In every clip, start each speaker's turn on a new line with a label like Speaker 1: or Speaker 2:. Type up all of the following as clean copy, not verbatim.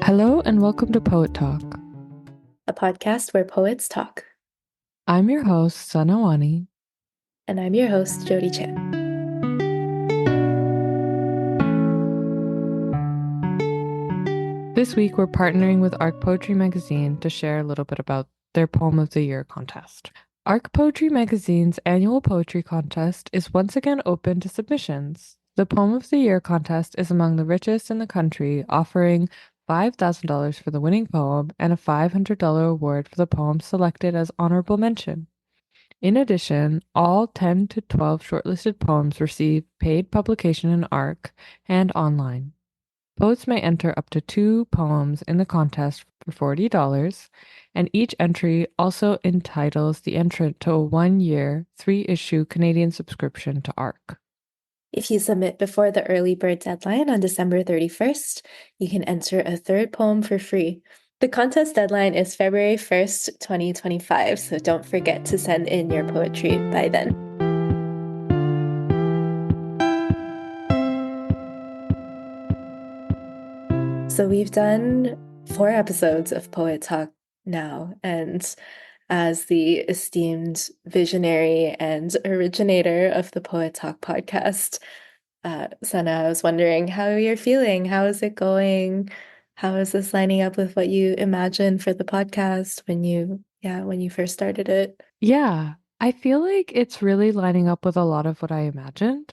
Speaker 1: Hello and welcome to Poet Talk.
Speaker 2: A podcast where poets talk.
Speaker 1: I'm your host, Sanna Wani.
Speaker 2: And I'm your host, Jody Chan.
Speaker 1: This week, we're partnering with Arc Poetry Magazine to share a little bit about their Poem of the Year contest. Arc Poetry Magazine's annual poetry contest is once again open to submissions. The Poem of the Year contest is among the richest in the country, offering $5,000 for the winning poem and a $500 award for the poem selected as honorable mention. In addition, all 10 to 12 shortlisted poems receive paid publication in ARC and online. Poets may enter up to 2 poems in the contest for $40, and each entry also entitles the entrant to a 1-year, 3-issue Canadian subscription to ARC.
Speaker 2: If you submit before the early bird deadline on December 31st, you can enter a third poem for free. The contest deadline is February 1st, 2025, so don't forget to send in your poetry by then. So we've done 4 episodes of Poet Talk now, and as the esteemed visionary and originator of the Poet Talk podcast, Sanna, I was wondering how you're feeling. How is it going? How is this lining up with what you imagined for the podcast when you first started it?
Speaker 1: Yeah, I feel like it's really lining up with a lot of what I imagined,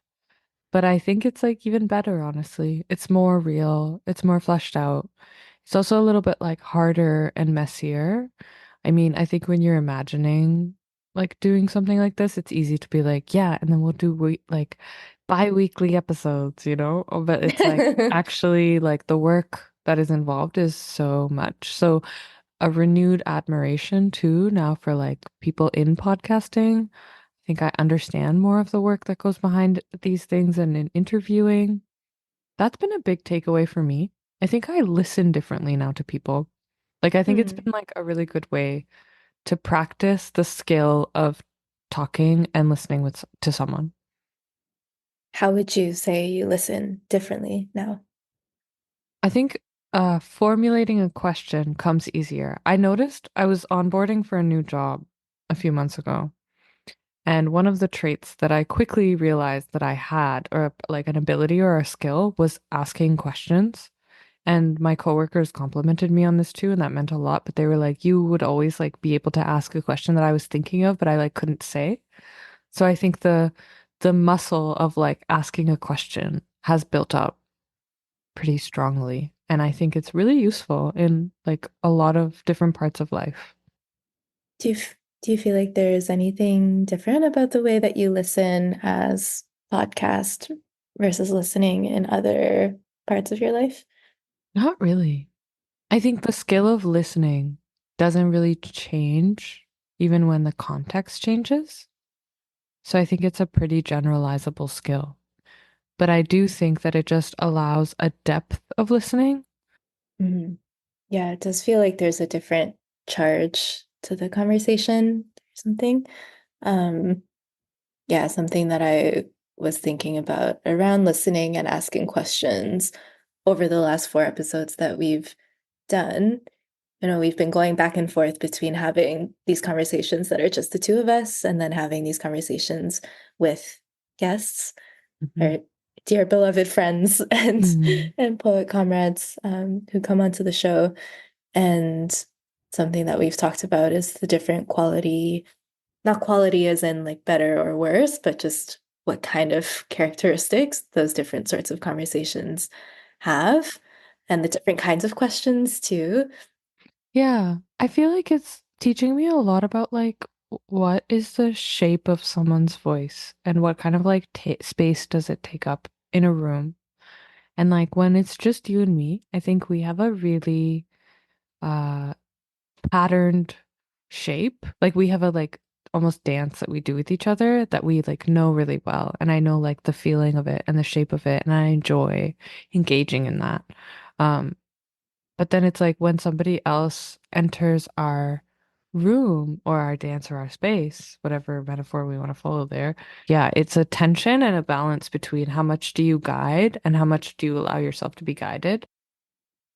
Speaker 1: but I think it's like even better, honestly. It's more real, it's more fleshed out. It's also a little bit like harder and messier. I mean, I think when you're imagining like doing something like this, it's easy to be like, yeah, and then we'll do like bi-weekly episodes, you know? But it's like actually like the work that is involved is so much. So a renewed admiration too now for like people in podcasting. I think I understand more of the work that goes behind these things and in interviewing. That's been a big takeaway for me. I think I listen differently now to people. Like, I think it's
Speaker 2: Hmm.
Speaker 1: been like a really good way to practice the skill of talking and listening to someone.
Speaker 2: How would you say you listen differently now?
Speaker 1: I think formulating a question comes easier. I noticed I was onboarding for a new job a few months ago, and one of the traits that I quickly realized that I had, or like an ability or a skill, was asking questions. And my coworkers complimented me on this too, and that meant a lot. But they were like, you would always like be able to ask a question that I was thinking of, but I like couldn't say. So I think the muscle of like asking a question has built up pretty strongly. And I think it's really useful in like a lot of different parts of life.
Speaker 2: Do you feel like there is anything different about the way that you listen as podcast versus listening in other parts of your life?
Speaker 1: Not really. I think the skill of listening doesn't really change even when the context changes. So I think it's a pretty generalizable skill. But I do think that it just allows a depth of listening.
Speaker 2: Mhm. Yeah, it does feel like there's a different charge to the conversation or something. Um, yeah, something that I was thinking about around listening and asking questions over the last 4 episodes that we've done. We've been going back and forth between having these conversations that are just the two of us and then having these conversations with guests,
Speaker 1: Mhm.
Speaker 2: our dear beloved friends and
Speaker 1: Mhm.
Speaker 2: and poet comrades who come onto the show. And something that we've talked about is the different quality, not quality as in like better or worse, but just what kind of characteristics those different sorts of conversations have, and the different kinds of questions too.
Speaker 1: Yeah, I feel like it's teaching me a lot about like what is the shape of someone's voice and what kind of like ta space does it take up in a room. And like when it's just you and me, I think we have a really uh patterned shape. Like we have a like almost dance that we do with each other that we like know really well. And I know like the feeling of it and the shape of it, and I enjoy engaging in that. Um, but then it's like when somebody else enters our room or our dance or our space, whatever metaphor we want to follow there. Yeah, it's a tension and a balance between how much do you guide and how much do you allow yourself to be guided.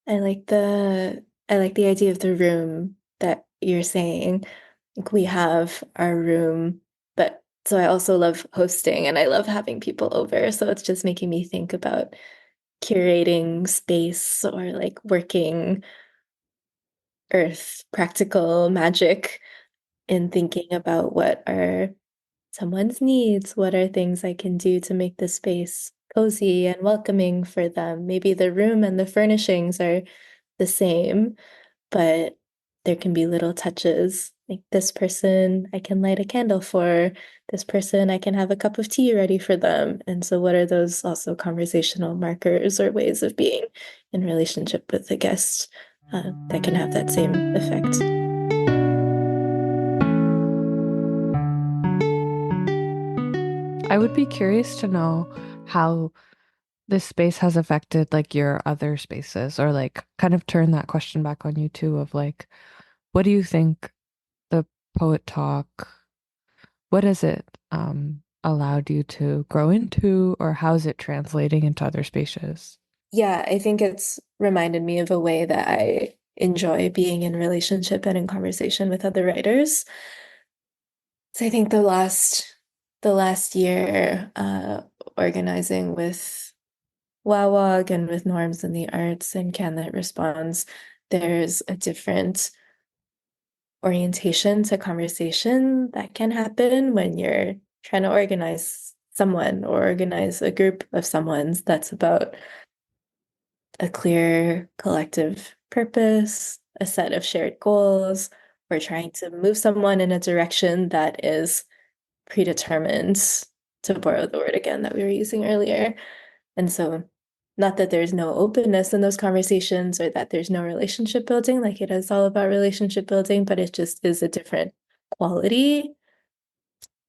Speaker 2: I like the idea of the room that you're saying. Like we have our room, but so I also love hosting and I love having people over. So it's just making me think about curating space or like working earth practical magic in thinking about what are someone's needs, what are things I can do to make the space cozy and welcoming for them. Maybe the room and the furnishings are the same, but there can be little touches. Like this person I can light a candle for, this person I can have a cup of tea ready for them. And so, what are those also conversational markers or ways of being in relationship with the guest that can have that same effect?
Speaker 1: I would be curious to know how this space has affected like your other spaces, or like kind of turn that question back on you too of like, what do you think the poet talk, what has it allowed you to grow into, or how is it translating into other spaces?
Speaker 2: Yeah, I think it's reminded me of a way that I enjoy being in relationship and in conversation with other writers. So I think the last year organizing with WAWAG and with Norms in the Arts and Can That Responds, there's a different orientation to conversation that can happen when you're trying to organize someone or organize a group of someone's that's about a clear collective purpose, a set of shared goals. We're trying to move someone in a direction that is predetermined, to borrow the word again that we were using earlier. And so, not that there's no openness in those conversations or that there's no relationship building, like it is all about relationship building, but it just is a different quality.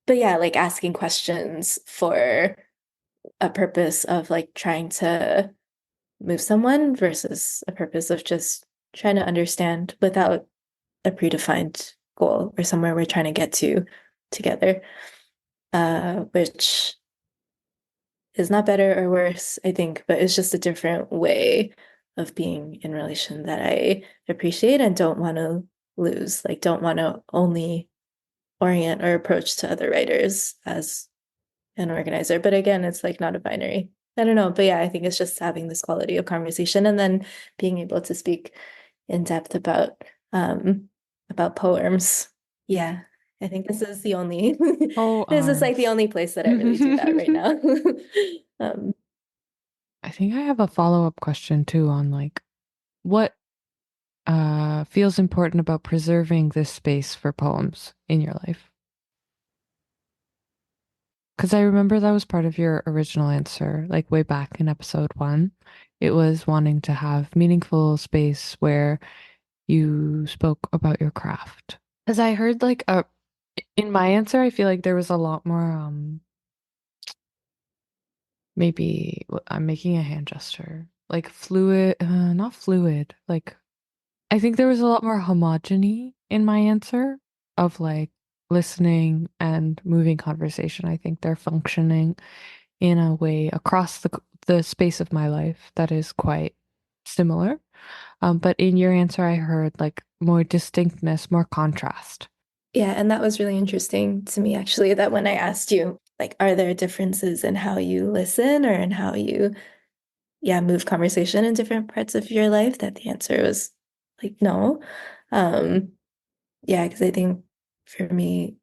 Speaker 2: But yeah, like asking questions for a purpose of like trying to move someone versus a purpose of just trying to understand without a predefined goal or somewhere we're trying to get to together, which is not better or worse, I think, but it's just a different way of being in relation that I appreciate and don't want to lose. Like, don't want to only orient or approach to other writers as an organizer. But again, it's like not a binary. I don't know. But yeah, I think it's just having this quality of conversation and then being able to speak in depth about poems. Yeah. I think this is the only this is like the
Speaker 1: Poems.
Speaker 2: only place that I really do that right now. um,
Speaker 1: I think I have a follow-up question too on like what feels important about preserving this space for poems in your life. Because I remember that was part of your original answer, like way back in episode one. It was wanting to have meaningful space where you spoke about your craft. Because I heard like in my answer, I feel like there was a lot more maybe I'm making a hand gesture, like fluid, not fluid, like I think there was a lot more homogeny in my answer of like listening and moving conversation. I think they're functioning in a way across the space of my life that is quite similar. But in your answer, I heard like more distinctness, more contrast.
Speaker 2: yeah, and that was really interesting to me actually, that when I asked you, like, are there differences in how you listen or in how you, yeah, move conversation in different parts of your life, that the answer was like no. Um, yeah, because I think for me,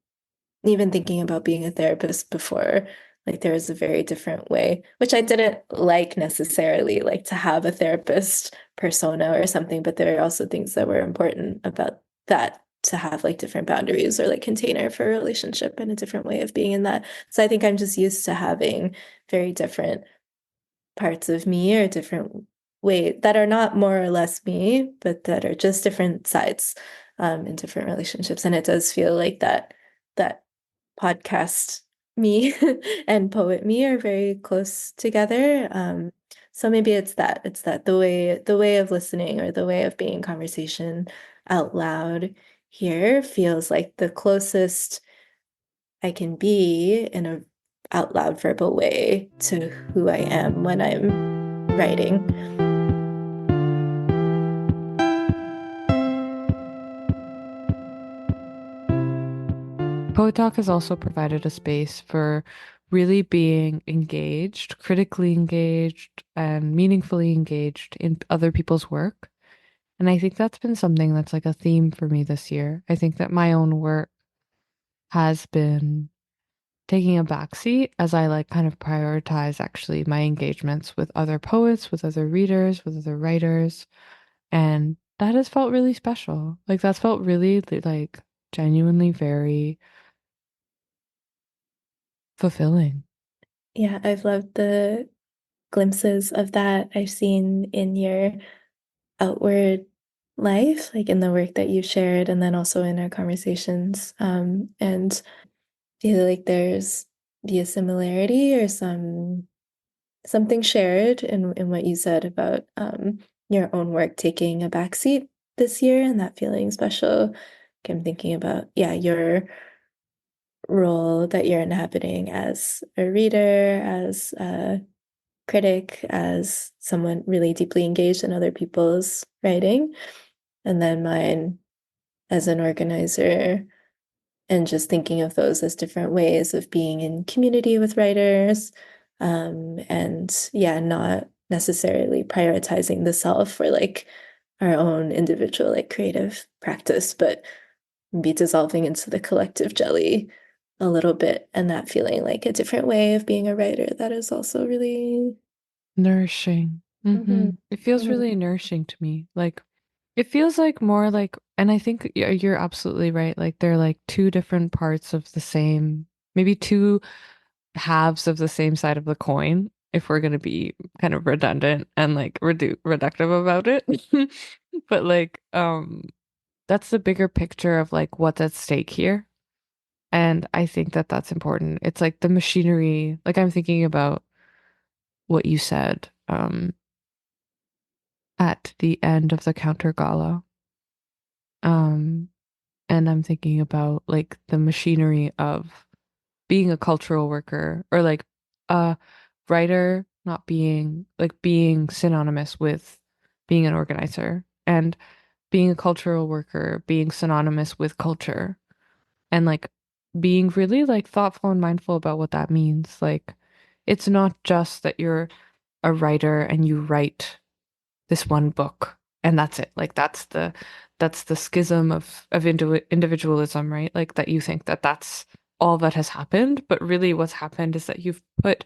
Speaker 2: even thinking about being a therapist before, like there was a very different way, which I didn't like necessarily, like to have a therapist persona or something, but there are also things that were important about that to have like different boundaries or like container for a relationship and a different way of being in that. So I think I'm just used to having very different parts of me or different way that are not more or less me, but that are just different sides in different relationships. And it does feel like that podcast me and poet me are very close together. So maybe it's that the way of listening or the way of being in conversation out loud here feels like the closest I can be in a out loud verbal way to who I am when I'm writing.
Speaker 1: Poet Talk has also provided a space for really being engaged, critically engaged, and meaningfully engaged in other people's work. And I think that's been something that's like a theme for me this year. I think that my own work has been taking a backseat as I like kind of prioritize actually my engagements with other poets, with other readers, with other writers. And that has felt really special. Like that's felt really like genuinely very fulfilling.
Speaker 2: Yeah, I've loved the glimpses of that I've seen in your outward life, like in the work that you've shared, and then also in our conversations. And feel like there's be a similarity or something shared in what you said about your own work taking a backseat this year and that feeling special. Like, I'm thinking about, yeah, your role that you're inhabiting as a reader, as a critic, as someone really deeply engaged in other people's writing, and then mine as an organizer, and just thinking of those as different ways of being in community with writers. And yeah, not necessarily prioritizing the self for like our own individual like creative practice, but be dissolving into the collective jelly a little bit, and that feeling like a different way of being a writer that is also really
Speaker 1: Nourishing.
Speaker 2: mhm,
Speaker 1: It feels
Speaker 2: mhm,
Speaker 1: really nourishing to me. Like it feels like more like, and I think you're absolutely right. Like they're like two different parts of the same, maybe two halves of the same side of the coin, if we're going to be kind of redundant and like reductive about it. But like, that's the bigger picture of like what's at stake here. And I think that that's important. It's like the machinery, like I'm thinking about what you said, at the end of the counter gala. Um, and I'm thinking about like the machinery of being a cultural worker or like a writer not being like being synonymous with being an organizer and being a cultural worker being synonymous with culture and like being really like thoughtful and mindful about what that means. Like it's not just that you're a writer and you write this one book and that's it. Like that's the schism of individualism, right? Like that you think that that's all that has happened, but really what's happened is that you've put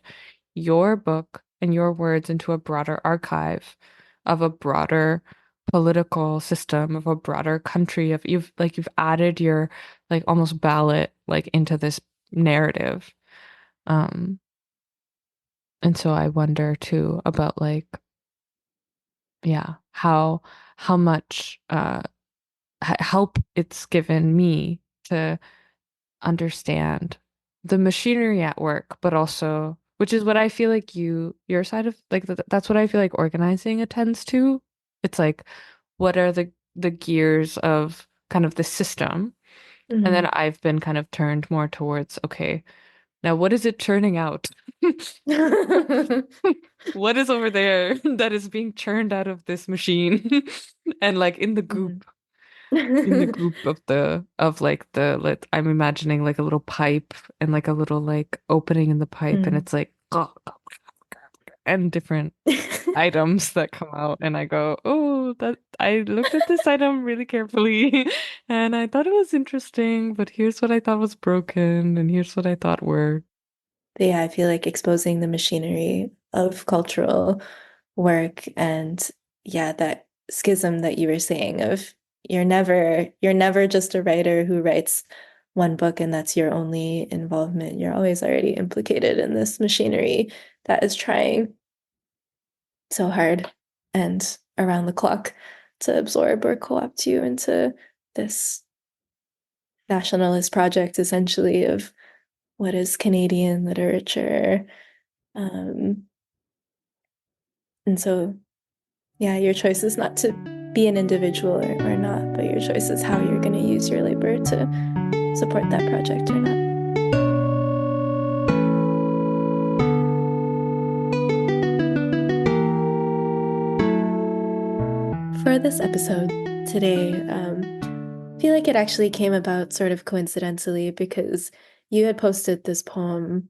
Speaker 1: your book and your words into a broader archive of a broader political system of a broader country of you've added your like almost ballot like into this narrative. Um and so I wonder too about like yeah, how much help it's given me to understand the machinery at work, but also, which is what I feel like your side of like that's what I feel like organizing attends to. It's like, what are the gears of kind of the system? And then
Speaker 2: mhm.
Speaker 1: I've been kind of turned more towards, okay, now what is it churning out? What is over there that is being churned out of this machine? And like
Speaker 2: Mhm.
Speaker 1: in the goop of the of like the like I'm imagining like a little pipe and like a little like opening in the pipe and
Speaker 2: Mm.
Speaker 1: it's like and different items that come out and I go, "Oh, that I looked at this item really carefully and I thought it was interesting, but here's what I thought was broken and here's what I thought worked."
Speaker 2: But yeah, I feel like exposing the machinery of cultural work and yeah, that schism that you were saying of you're never just a writer who writes one book and that's your only involvement. You're always already implicated in this machinery that is trying so hard and around the clock to absorb or co-opt you into this nationalist project essentially of what is Canadian literature. Um, and so, yeah, your choice is not to be an individual or not, but your choice is how you're going to use your labor to support that project or not. For this episode today, feel like it actually came about sort of coincidentally because you had posted this poem,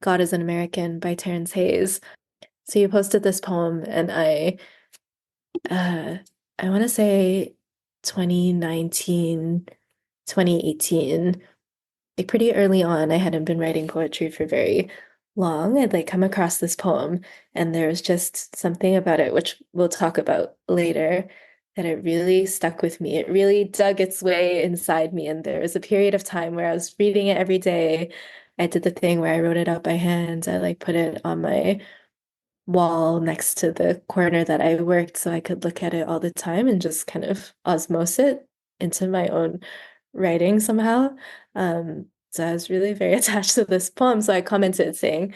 Speaker 2: God is an American by Terrance Hayes. So you posted this poem and uh I want to say 2019, 2018, like pretty early on. I hadn't been writing poetry for very long. I'd like come across this poem, and there was just something about it, which we'll talk about later, that it really stuck with me. It really dug its way inside me. And there was a period of time where I was reading it every day. I did the thing where I wrote it out by hand. I like put it on my wall next to the corner that I worked so I could look at it all the time and just kind of osmose it into my own writing somehow. So I was really very attached to this poem. So I commented saying,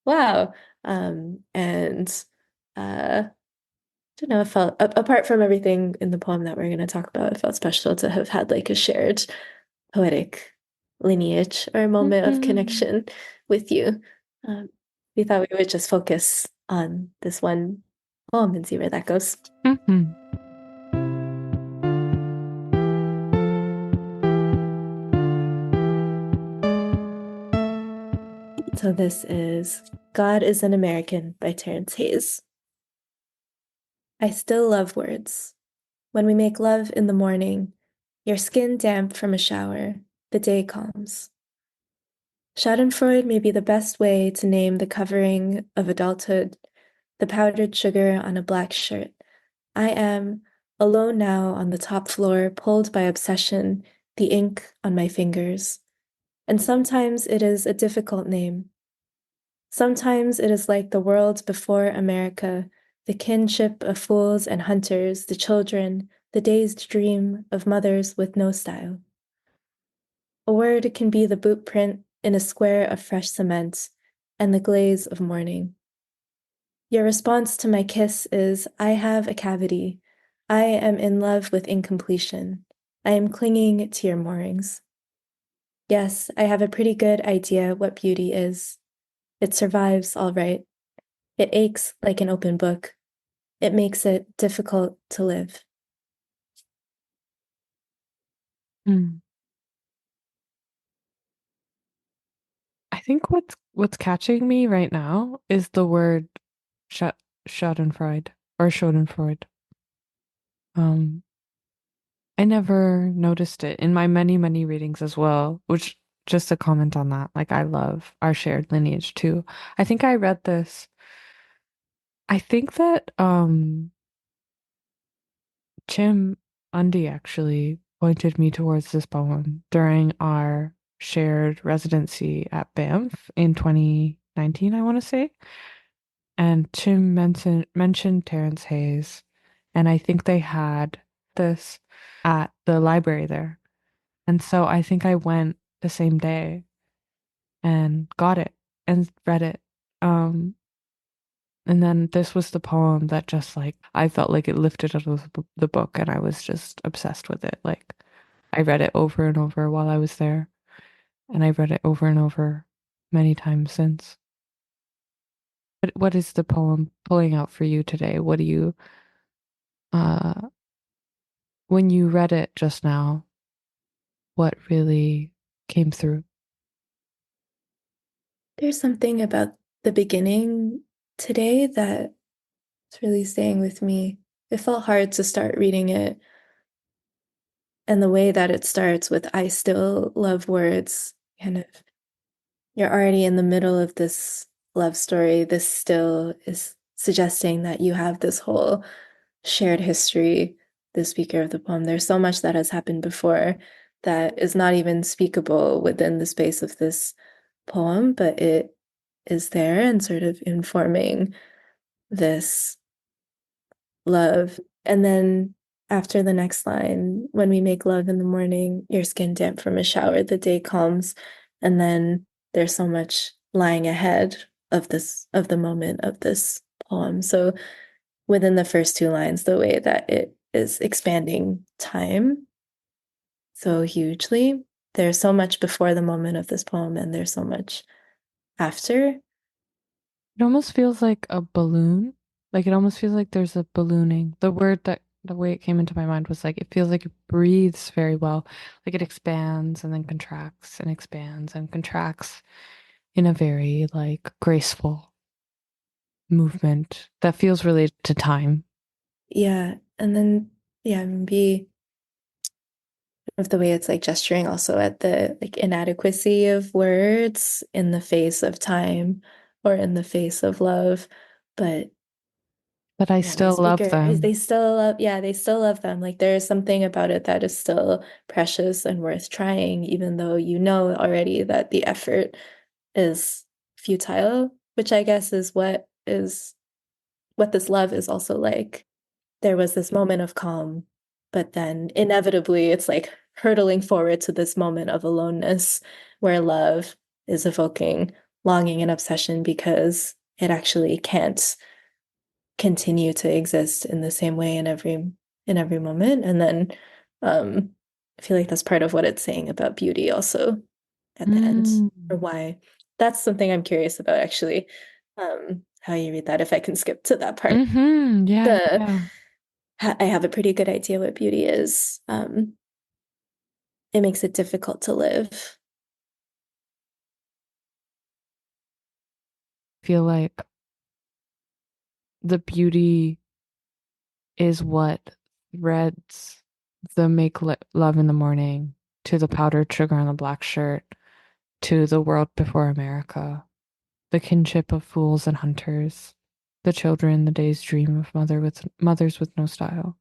Speaker 2: wow. And I don't know, it felt, apart from everything in the poem that we're going to talk about, it felt special to have had like a shared poetic lineage or a moment of
Speaker 1: Mhm.
Speaker 2: connection with you. Um, we thought we would just focus on this one poem and see where that goes.
Speaker 1: Mhm.
Speaker 2: So this is God is an American by Terrance Hayes. I still love words. When we make love in the morning, your skin damp from a shower, the day calms. Schadenfreude may be the best way to name the covering of adulthood, the powdered sugar on a black shirt. I am alone now on the top floor, pulled by obsession, the ink on my fingers. And sometimes it is a difficult name. Sometimes it is like the world before America, the kinship of fools and hunters, the children, the dazed dream of mothers with no style. A word can be the boot print in a square of fresh cement and the glaze of morning. Your response to my kiss is, I have a cavity. I am in love with incompletion. I am clinging to your moorings. Yes, I have a pretty good idea what beauty is. It survives all right. It aches like an open book. It makes it difficult to live.
Speaker 1: Mm. I think what's catching me right now is the word sch Schadenfreude or Schadenfreude. Um, I never noticed it in my many, many readings as well, which just a comment on that. Like I love our shared lineage too. I think I read this. I think that Chim Undy actually pointed me towards this poem during our shared residency at Banff in 2019, I want to say. And Chim mentioned Terrance Hayes, and I think they had this at the library there. And so I think I went the same day and got it and read it. Um, and then this was the poem that just like I felt like it lifted out of the book and I was just obsessed with it. Like I read it over and over while I was there, and I read it over and over many times since. But what is the poem pulling out for you today? What do you uh when you read it just now, what really came through?
Speaker 2: There's something about the beginning today that's really staying with me. It felt hard to start reading it, and the way that it starts with I still love words, kind of, you're already in the middle of this love story. This still is suggesting that you have this whole shared history, the speaker of the poem. There's so much that has happened before that is not even speakable within the space of this poem, but it is there and sort of informing this love. And then after the next line, when we make love in the morning, your skin damp from a shower, the day calms. And then there's so much lying ahead of this, of the moment of this poem. So within the first two lines, the way that it is expanding time so hugely, there's so much before the moment of this poem, and there's so much after.
Speaker 1: It almost feels like a balloon. Like it almost feels like there's a ballooning. The word that The way it came into my mind was like it feels like it breathes very well. Like it expands and then contracts and expands and contracts in a very like graceful movement that feels related to time.
Speaker 2: Yeah. And then, yeah, maybe of the way it's like gesturing also at the like inadequacy of words in the face of time or in the face of love. But
Speaker 1: But I
Speaker 2: yeah, the
Speaker 1: still love
Speaker 2: speaker,
Speaker 1: them.
Speaker 2: they still love, yeah, they still love them. Like there's something about it that is still precious and worth trying, even though you know already that the effort is futile, which I guess is what this love is also like. There was this moment of calm, but then inevitably it's like hurtling forward to this moment of aloneness where love is evoking longing and obsession because it actually can't continue to exist in the same way in every moment. And then um I feel like that's part of what it's saying about beauty also at the end,
Speaker 1: Mm.
Speaker 2: or why. That's something I'm curious about actually. How you read that, if I can skip to that part.
Speaker 1: Yeah,
Speaker 2: The
Speaker 1: yeah.
Speaker 2: I have a pretty good idea what beauty is. It makes it difficult to live.
Speaker 1: Feel like the beauty is what threads the love in the morning to the powdered sugar on the black shirt to the world before America, the kinship of fools and hunters, the children, the day's dream of mothers with no style.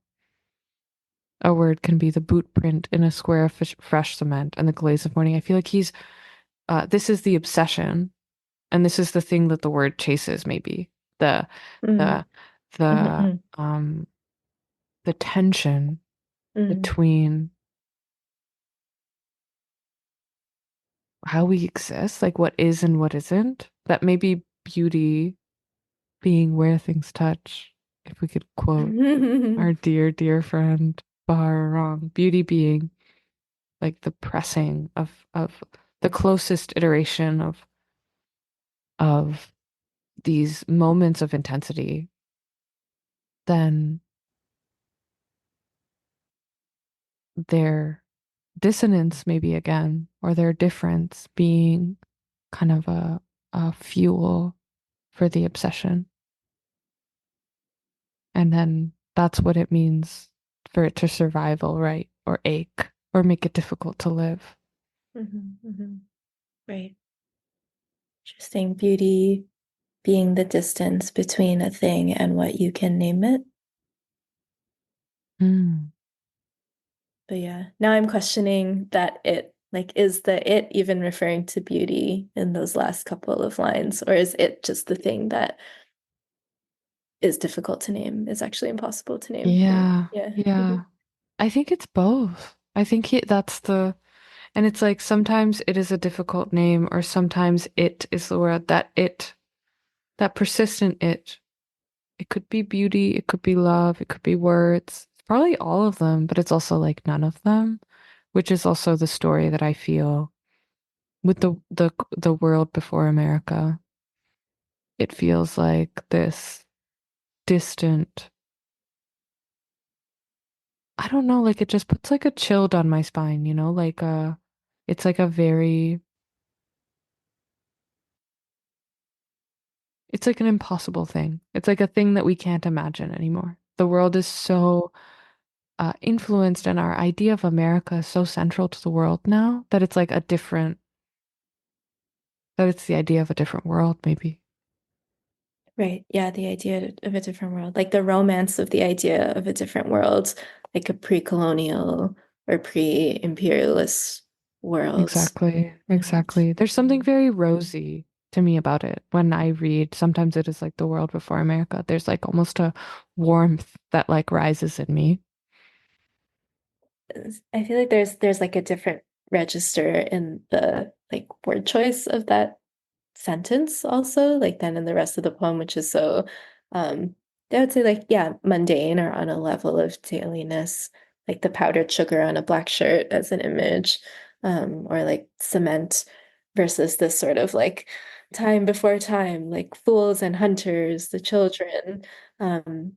Speaker 1: A word can be the boot print in a square of fresh cement and the glaze of morning. I feel like this is the obsession, and this is the thing that the word chases, maybe. The,
Speaker 2: Mm,
Speaker 1: the, the,
Speaker 2: mm,
Speaker 1: um, the tension
Speaker 2: mm,
Speaker 1: between how we exist, like what is and what isn't, that maybe beauty being where things touch, if we could quote our
Speaker 2: mm.
Speaker 1: dear, dear friend Bahar Wrong, beauty being like the pressing of the closest iteration of these moments of intensity, then their dissonance maybe again, or their difference being kind of a fuel for the obsession. And then that's what it means for it to survival, right? Or ache, or make it difficult to live.
Speaker 2: Mhm, mhm. Right. Interesting. Beauty being the distance between a thing and what you can name it.
Speaker 1: Mm.
Speaker 2: But yeah, now I'm questioning that it, like, is the it even referring to beauty in those last couple of lines, or is it just the thing that is difficult to name, is actually impossible to name?
Speaker 1: Yeah,
Speaker 2: Yeah.
Speaker 1: yeah. I think it's both. I think that's and it's like sometimes it is a difficult name, or sometimes it is the word that persistent it. It could be beauty, it could be love, it could be words. It's probably all of them, but it's also like none of them, which is also the story that I feel with the world before America. It feels like this distant, I don't know, like it just puts like a chill down my spine, it's like a very, it's like an impossible thing. It's like a thing that we can't imagine anymore. The world is so influenced, and our idea of America is so central to the world now that it's like that it's the idea of a different world, maybe.
Speaker 2: Right. Yeah, the idea of a different world, like the romance of the idea of a different world, like a pre-colonial or pre-imperialist world.
Speaker 1: Exactly,
Speaker 2: And
Speaker 1: exactly. There's something very rosy to me about it when I read. Sometimes it is like the world before America. There's like almost a warmth that like rises in me.
Speaker 2: I feel like there's like a different register in the like word choice of that sentence also, like than in the rest of the poem, which is so um I would say like yeah, mundane or on a level of dailiness, like the powdered sugar on a black shirt as an image, or like cement versus this sort of like time before time, like fools and hunters, the children. Um,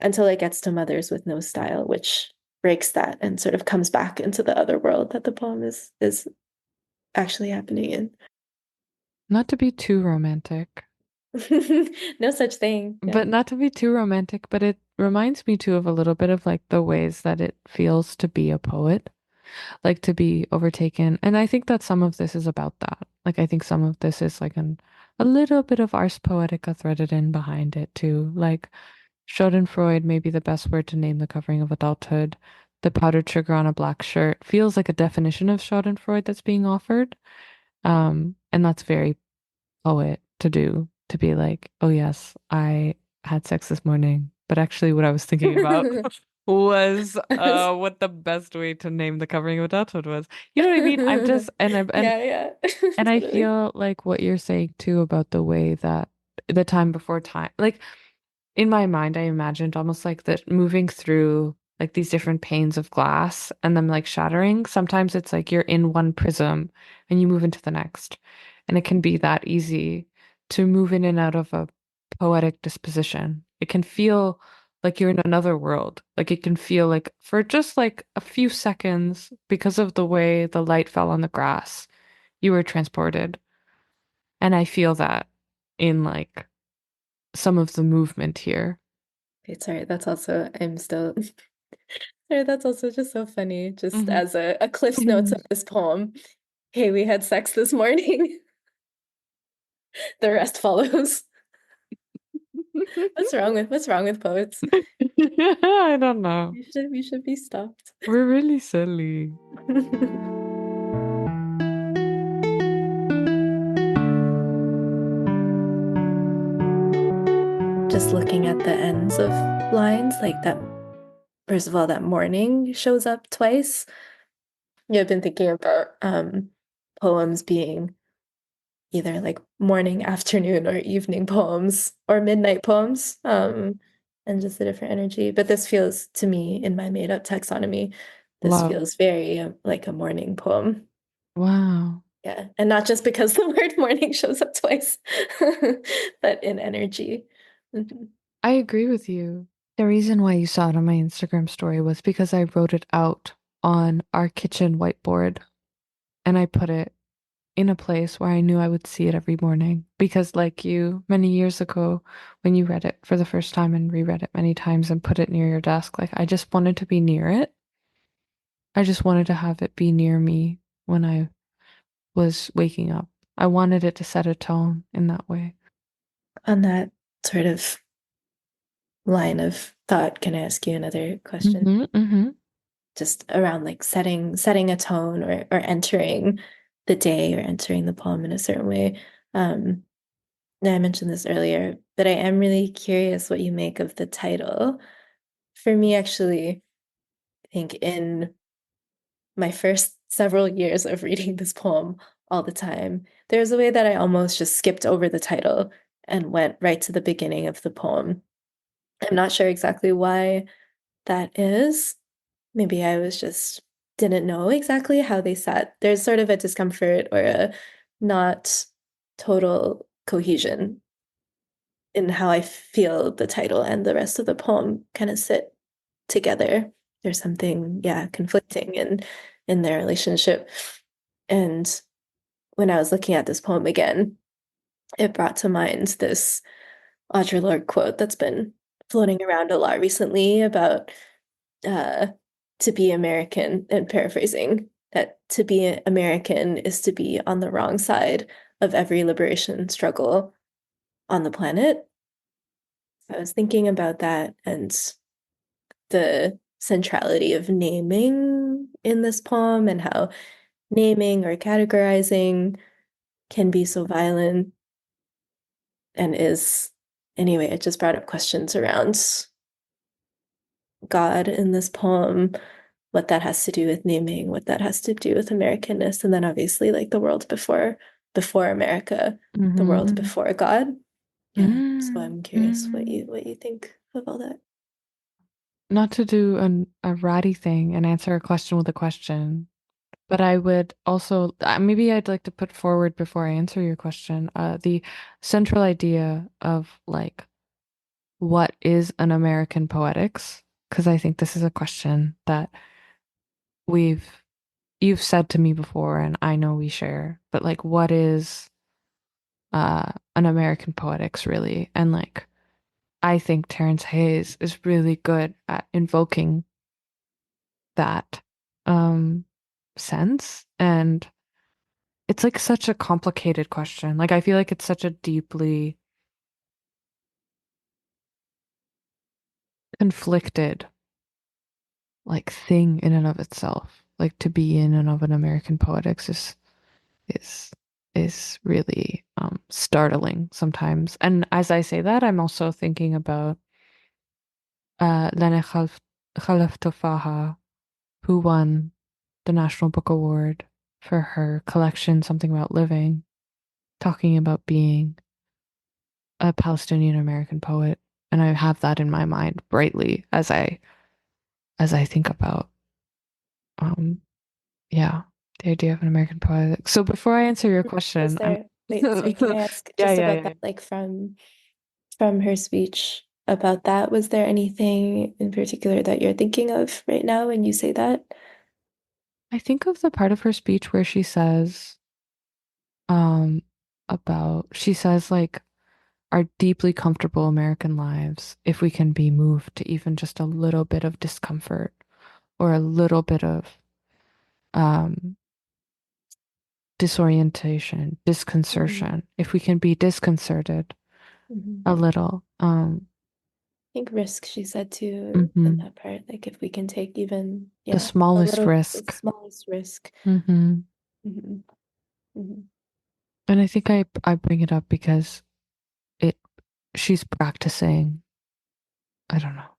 Speaker 2: until it gets to Mothers with No Style, which breaks that and sort of comes back into the other world that the poem is actually happening in.
Speaker 1: Not to be too romantic,
Speaker 2: No such thing. Yeah.
Speaker 1: but not to be too romantic, but it reminds me too of a little bit of like the ways that it feels to be a poet, like to be overtaken. And I think that some of this is about that. Like I think some of this is like a little bit of Ars Poetica threaded in behind it too. Like Schadenfreude may be the best word to name the covering of adulthood. The powdered sugar on a black shirt feels like a definition of Schadenfreude that's being offered. And that's very poet to do, to be like, oh yes, I had sex this morning, but actually what I was thinking about was what the best way to name the covering of adulthood was. You know what I mean? I'm just
Speaker 2: Yeah, yeah.
Speaker 1: and I
Speaker 2: Totally.
Speaker 1: feel like what you're saying too about the way that the time before time, like in my mind, I imagined almost like that moving through like these different panes of glass and them like shattering. Sometimes it's like you're in one prism and you move into the next. And it can be that easy to move in and out of a poetic disposition. It can feel like you're in another world. Like it can feel like for just like a few seconds, because of the way the light fell on the grass, you were transported. And I feel that in like some of the movement here.
Speaker 2: Okay, sorry, that's also I'm still sorry, that's also just so funny. Just
Speaker 1: Mhm.
Speaker 2: as a Cliff's Notes of this poem. Hey, we had sex this morning. The rest follows. What's wrong with poets?
Speaker 1: I don't know.
Speaker 2: You should be stopped.
Speaker 1: We're really silly.
Speaker 2: Just looking at the ends of lines, like that, first of all, that morning shows up twice. Yeah, I've been thinking about poems being either like morning, afternoon, or evening poems or midnight poems, and just a different energy. But this feels to me in my made up taxonomy, this
Speaker 1: Love.
Speaker 2: feels very like a morning poem.
Speaker 1: Wow.
Speaker 2: Yeah, and not just because the word morning shows up twice, but in energy. Mhm.
Speaker 1: I agree with you. The reason why you saw it on my Instagram story was because I wrote it out on our kitchen whiteboard and I put it in a place where I knew I would see it every morning. Because, like you, many years ago, when you read it for the first time and reread it many times and put it near your desk, like I just wanted to be near it. I just wanted to have it be near me when I was waking up. I wanted it to set a tone in that way.
Speaker 2: On that sort of line of thought, can I ask you another question?
Speaker 1: Mm-hmm, mm-hmm.
Speaker 2: Just around like setting a tone or entering the day or entering the poem in a certain way. Um, I mentioned this earlier, but I am really curious what you make of the title. For me, actually, I think in my first several years of reading this poem all the time, there's a way that I almost just skipped over the title and went right to the beginning of the poem. I'm not sure exactly why that is. Maybe I was just didn't know exactly how they sat. There's sort of a discomfort or a not total cohesion in how I feel the title and the rest of the poem kind of sit together. There's something, yeah, conflicting in their relationship. And when I was looking at this poem again, it brought to mind this Audre Lorde quote that's been floating around a lot recently about uh, to be American, and paraphrasing, that to be American is to be on the wrong side of every liberation struggle on the planet. I was thinking about that and the centrality of naming in this poem and how naming or categorizing can be so violent and is, anyway, it just brought up questions around God in this poem, what that has to do with naming, what that has to do with Americanness, and then obviously like the world before America, the world
Speaker 1: Mm-hmm.
Speaker 2: before God. Yeah. So
Speaker 1: Mm-hmm.
Speaker 2: I'm curious
Speaker 1: Mm-hmm.
Speaker 2: what you think of all that.
Speaker 1: Not to do a ratty thing and answer a question with a question, but I would also maybe I'd like to put forward before I answer your question, the central idea of like what is an American poetics? Because I think this is a question that we've you've said to me before, and I know we share, but like, what is an American poetics really? And like, I think Terrance Hayes is really good at invoking that um sense. And it's like such a complicated question. Like, I feel like it's such a deeply conflicted like thing in and of itself. Like to be in and of an American poetics is is really startling sometimes. And as I say that, I'm also thinking about Lena Khalaf Tuffaha, who won the National Book Award for her collection, Something About Living, talking about being a Palestinian American poet. And I have that in my mind brightly as I think about um yeah, the idea of an American poet. So before I answer your
Speaker 2: Was
Speaker 1: question, I'm
Speaker 2: there, wait, sorry, can I ask
Speaker 1: yeah,
Speaker 2: just
Speaker 1: yeah,
Speaker 2: about
Speaker 1: yeah.
Speaker 2: that, like from her speech about that? Was there anything in particular that you're thinking of right now when you say that?
Speaker 1: I think of the part of her speech where she says um about she says like our deeply comfortable American lives, if we can be moved to even just a little bit of discomfort or a little bit of um disorientation,
Speaker 2: Mhm,
Speaker 1: disconcertion, if we can be disconcerted
Speaker 2: mhm.
Speaker 1: a little.
Speaker 2: I think risk, she said too, in
Speaker 1: Mhm.
Speaker 2: that part, like if we can take even,
Speaker 1: The
Speaker 2: yeah, a
Speaker 1: smallest
Speaker 2: little, the
Speaker 1: risk.
Speaker 2: smallest risk.
Speaker 1: Hmm.
Speaker 2: Mhm, mhm,
Speaker 1: And I think I bring it up because it she's practicing, I don't know,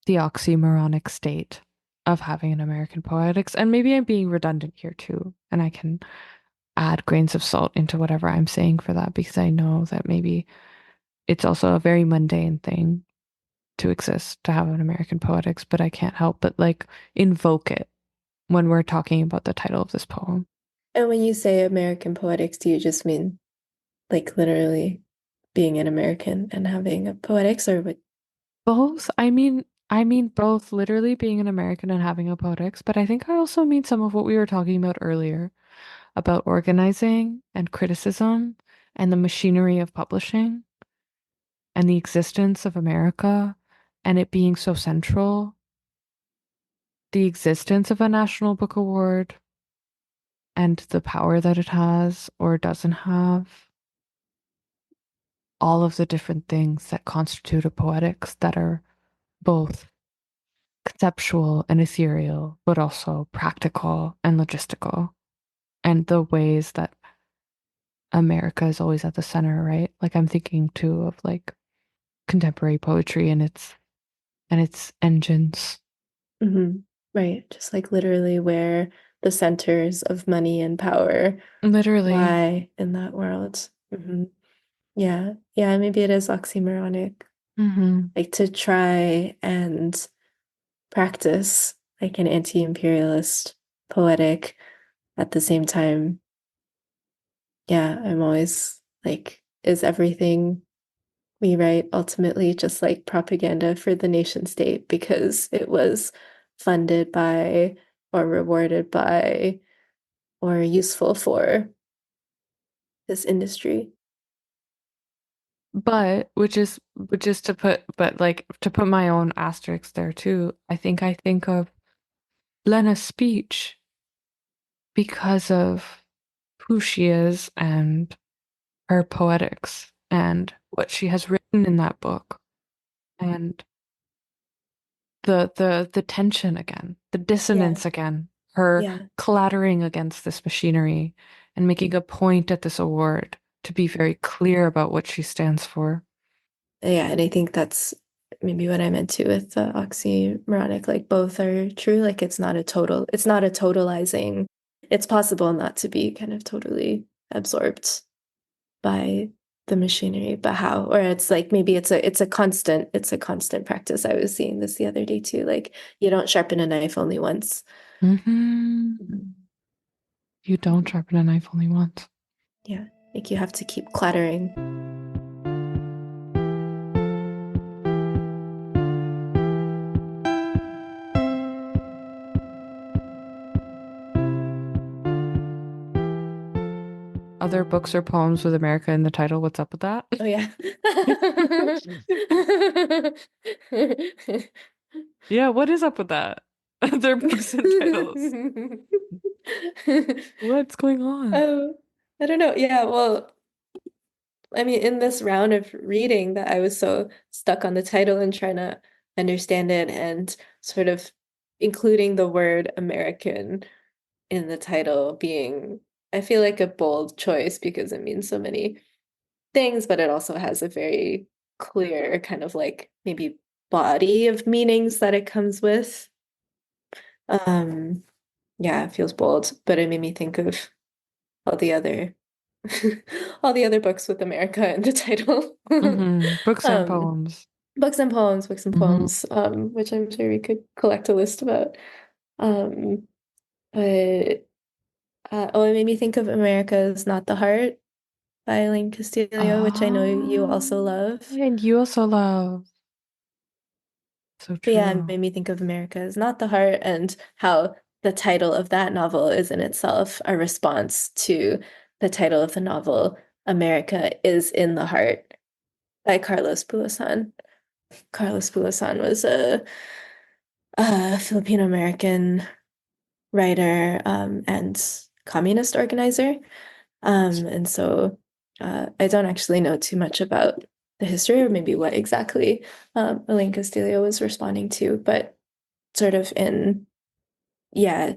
Speaker 1: the oxymoronic state of having an American poetics. And maybe I'm being redundant here too, and I can add grains of salt into whatever I'm saying for that because I know that maybe it's also a very mundane thing to exist to have an American poetics, but I can't help but like invoke it when we're talking about the title of this poem.
Speaker 2: and when you say American poetics, do you just mean like literally being an American and having a poetics, or what?
Speaker 1: Both, I mean both literally being an American and having a poetics, but I think I also mean some of what we were talking about earlier about organizing and criticism and the machinery of publishing and the existence of America and it being so central, the existence of a National Book Award and the power that it has or doesn't have, all of the different things that constitute a poetics that are both conceptual and ethereal, but also practical and logistical, and the ways that America is always at the center, right? Like I'm thinking too of like contemporary poetry and its engines.
Speaker 2: Mhm. Right, just like literally where the centers of money and power
Speaker 1: Literally.
Speaker 2: lie in that world. Yeah, yeah, maybe it is oxymoronic,
Speaker 1: Hmm.
Speaker 2: like to try and practice like an anti-imperialist poetic at the same time. Yeah, I'm always like, is everything we write ultimately just like propaganda for the nation state because it was funded by or rewarded by or useful for this industry?
Speaker 1: But which is to put but like to put my own asterisk there too. I think of Lena's speech because of who she is and her poetics and what she has written in that book and the tension again, the
Speaker 2: Yeah,
Speaker 1: dissonance again, her
Speaker 2: yeah,
Speaker 1: clattering against this machinery and making a point at this award to be very clear about what she stands for.
Speaker 2: yeah. And I think that's maybe what I meant to with the oxymoronic. Like both are true. Like it's not a totalizing. It's possible not to be kind of totally absorbed by the machinery, but how? Or it's like maybe it's a constant practice. I was seeing this the other day too. Like you don't sharpen a knife only once.
Speaker 1: Hmm.
Speaker 2: Mhm.
Speaker 1: You don't
Speaker 2: Mhm.
Speaker 1: sharpen a knife only once.
Speaker 2: Yeah, like you have to keep clattering.
Speaker 1: other books or poems with America in the title. What's up with that?
Speaker 2: Oh yeah.
Speaker 1: Yeah, what is up with that? Other books and titles. What's going on?
Speaker 2: Oh, I don't know. Yeah, well, I mean, in this round of reading that I was so stuck on the title and trying to understand it and sort of including the word American in the title being, I feel like a bold choice because it means so many things, but it also has a very clear kind of like maybe body of meanings that it comes with. Um, yeah, it feels bold, but it made me think of all the other all the other books with America in the title.
Speaker 1: Books and
Speaker 2: Um,
Speaker 1: poems.
Speaker 2: books and
Speaker 1: hmm
Speaker 2: poems, which I'm sure we could collect a list about. Um, but oh, it made me think of America's Not the Heart by Elaine Castillo, which I know you also
Speaker 1: Oh,
Speaker 2: love.
Speaker 1: and you also love. So
Speaker 2: But yeah, it
Speaker 1: true.
Speaker 2: made me think of America's Not the Heart and how the title of that novel is in itself a response to the title of the novel, America is in the Heart by Carlos Bulosan. Carlos Bulosan was a Filipino American writer and communist organizer. And so I don't actually know too much about the history or maybe what exactly Elaine Castillo was responding to, but sort of in, yeah,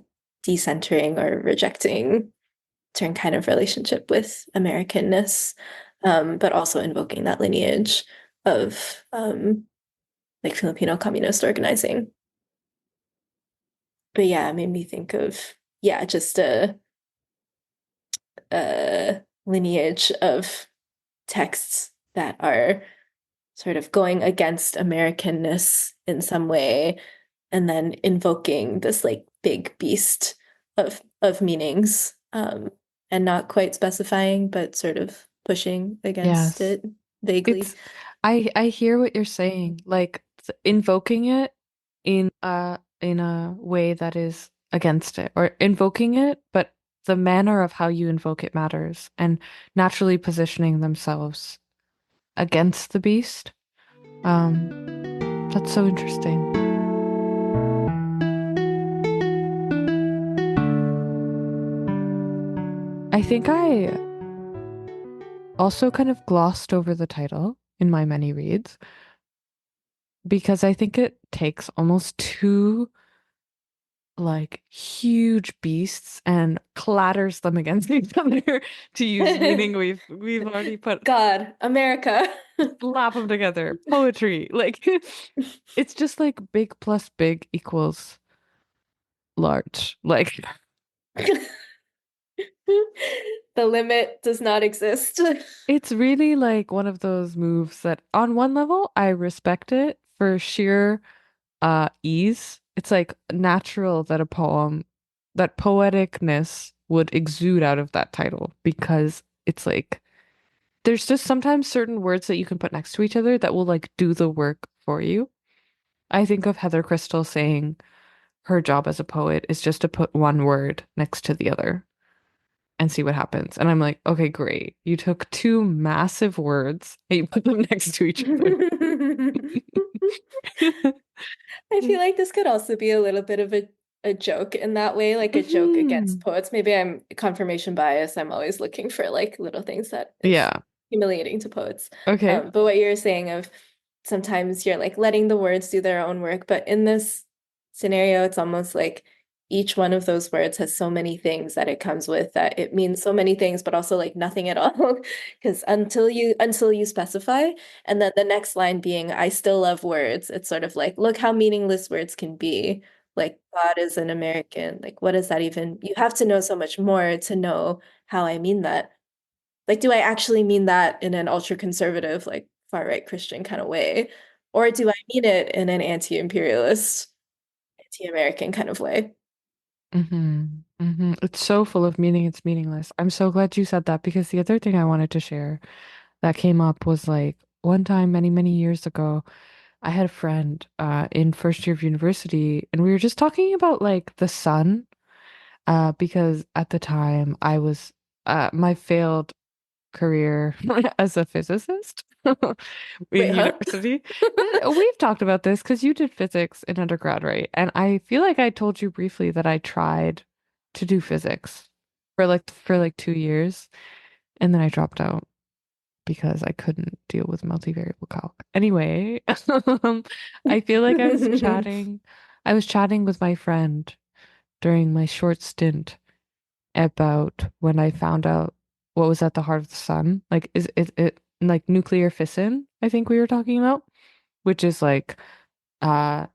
Speaker 2: decentering or rejecting certain kind of relationship with Americanness, but also invoking that lineage of like Filipino communist organizing. But yeah, it made me think of, yeah, just a lineage of texts that are sort of going against Americanness in some way, and then invoking this like big beast of meanings, and not quite specifying, but sort of pushing against
Speaker 1: Yes.
Speaker 2: it vaguely.
Speaker 1: It's I hear what you're saying. Like invoking it in a way that is against it or invoking it, but the manner of how you invoke it matters and naturally positioning themselves against the beast. Um, that's so interesting. I think I also kind of glossed over the title in my many reads because I think it takes almost two like huge beasts and clatters them against each other to use meaning we've already put
Speaker 2: God, America.
Speaker 1: slap them together. Poetry. Like it's just like big plus big equals large. Like
Speaker 2: The limit does not exist.
Speaker 1: it's really like one of those moves that on one level I respect it for sheer ease. It's like natural that a poem that poeticness would exude out of that title because it's like there's just sometimes certain words that you can put next to each other that will like do the work for you. I think of Heather Christle saying her job as a poet is just to put one word next to the other and see what happens. And I'm like, okay, great. You took two massive words and you put them next to each other.
Speaker 2: I feel like this could also be a little bit of a joke in that way, like a joke against
Speaker 1: hmm
Speaker 2: poets. Maybe I'm confirmation bias. I'm always looking for like little things that is
Speaker 1: Yeah.
Speaker 2: humiliating to poets.
Speaker 1: Okay.
Speaker 2: But what you're saying of sometimes you're like letting the words do their own work, but in this scenario, it's almost like each one of those words has so many things that it comes with that it means so many things, but also like nothing at all. Because until you specify, and then the next line being, I still love words. It's sort of like, look how meaningless words can be. Like, God is an American. Like, what does that even? You have to know so much more to know how I mean that. Like, do I actually mean that in an ultra conservative, like far right Christian kind of way? Or do I mean it in an anti-imperialist, anti-American kind of way?
Speaker 1: It's so full of meaning, it's meaningless. I'm so glad you said that because the other thing I wanted to share that came up was like one time many, many years ago, I had a friend in first year of university and we were just talking about like the sun because at the time I was my failed career as a physicist in
Speaker 2: Wait, huh?
Speaker 1: university. We've talked about this because you did physics in undergrad, right? And I feel like I told you briefly that I tried to do physics for like 2 years, and then I dropped out because I couldn't deal with multivariable calc. Anyway, I feel like I was chatting with my friend during my short stint about when I found out what was at the heart of the sun. Like, is it like nuclear fission? I think we were talking about, which is like uh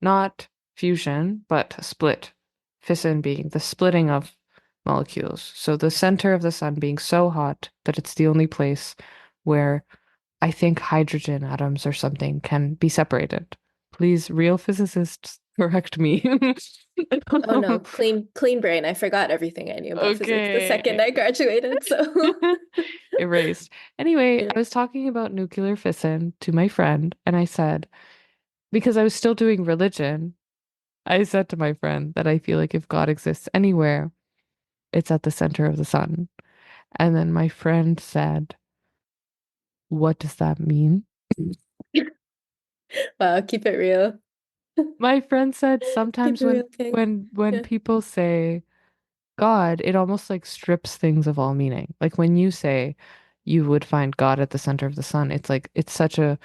Speaker 1: not fusion, but split. Fission being the splitting of molecules. So the center of the sun being so hot that it's the only place where I think hydrogen atoms or something can be separated. Please, real physicists, correct me.
Speaker 2: Oh no, clean brain. I forgot everything I knew about physics the second
Speaker 1: Okay.
Speaker 2: I graduated. So
Speaker 1: Erased. Anyway,
Speaker 2: yeah.
Speaker 1: I was talking about nuclear fission to my friend, and I said, because I was still doing religion, I said to my friend that I feel like if God exists anywhere, it's at the center of the sun. And then my friend said, what does that mean?
Speaker 2: Wow, keep it real.
Speaker 1: My friend said
Speaker 2: Keep
Speaker 1: sometimes
Speaker 2: it real, King.
Speaker 1: when
Speaker 2: Yeah.
Speaker 1: people say God, it almost like strips things of all meaning. Like when you say you would find God at the center of the sun, it's like it's such a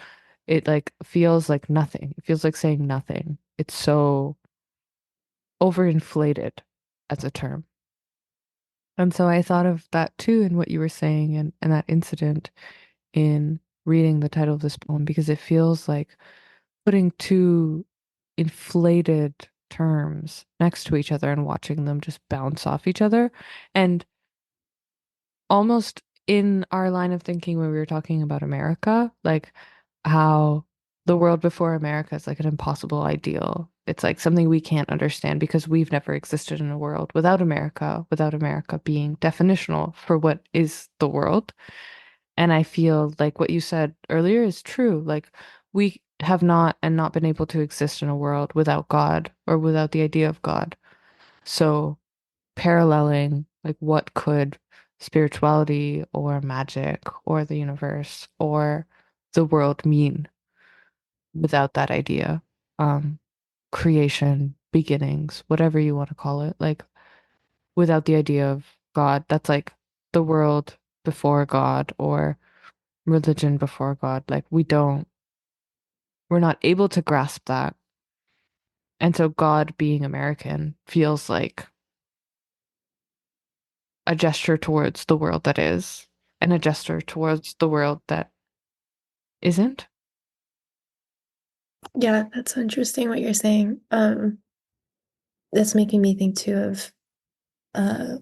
Speaker 1: it like feels like nothing. It feels like saying nothing. It's so overinflated as a term. And so I thought of that too in what you were saying and that incident in reading the title of this poem because it feels like putting two inflated terms next to each other and watching them just bounce off each other. And almost in our line of thinking when we were talking about America, like how the world before America is like an impossible ideal. It's like something we can't understand because we've never existed in a world without America being definitional for what is the world. And I feel like what you said earlier is true. Like we have not been able to exist in a world without God or without the idea of God. So paralleling like what could spirituality or magic or the universe or the world mean without that idea. Um, Creation, beginnings, whatever you want to call it, like without the idea of God, that's like the world before God or religion before God. Like we're not able to grasp that. And so God being American feels like a gesture towards the world that is and a gesture towards the world that isn't.
Speaker 2: Yeah, that's so interesting what you're saying. That's making me think too of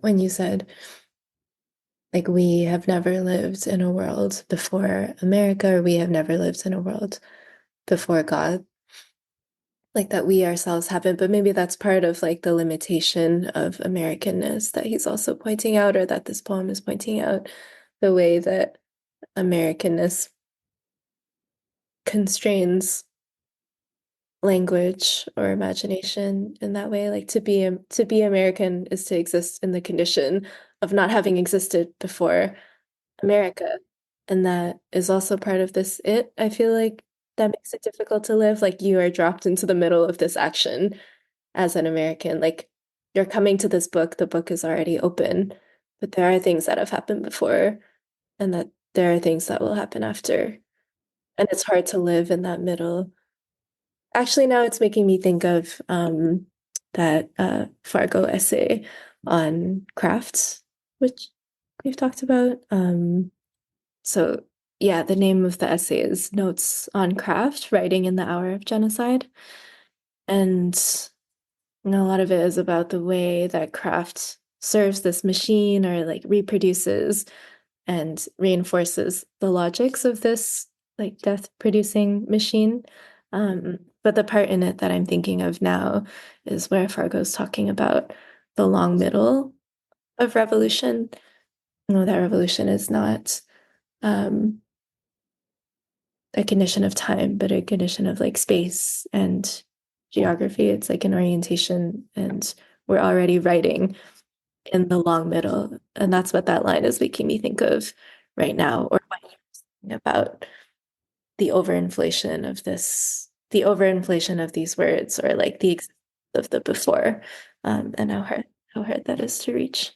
Speaker 2: when you said like we have never lived in a world before America, or we have never lived in a world before God, like that we ourselves haven't, but maybe that's part of like the limitation of Americanness that he's also pointing out, or that this poem is pointing out, the way that Americanness constrains language or imagination in that way. Like to be American is to exist in the condition of not having existed before America. And that is also part of this I feel like that makes it difficult to live. Like you are dropped into the middle of this action as an American. Like you're coming to this book, the book is already open, but there are things that have happened before and that there are things that will happen after. And it's hard to live in that middle. Actually, now it's making me think of that Fargo essay on crafts, which we've talked about. So, yeah, the name of the essay is Notes on Craft, Writing in the Hour of Genocide. And a lot of it is about the way that craft serves this machine or like reproduces and reinforces the logics of this like death producing machine. But the part in it that I'm thinking of now is where Fargo's talking about the long middle of revolution. You know, that revolution is not um, a condition of time, but a condition of like space and geography. It's like an orientation, and we're already writing. in the long middle. And that's what that line is making me think of right now, or what you're saying about the overinflation of these words, or like the existence of the before, and how hard that is to reach.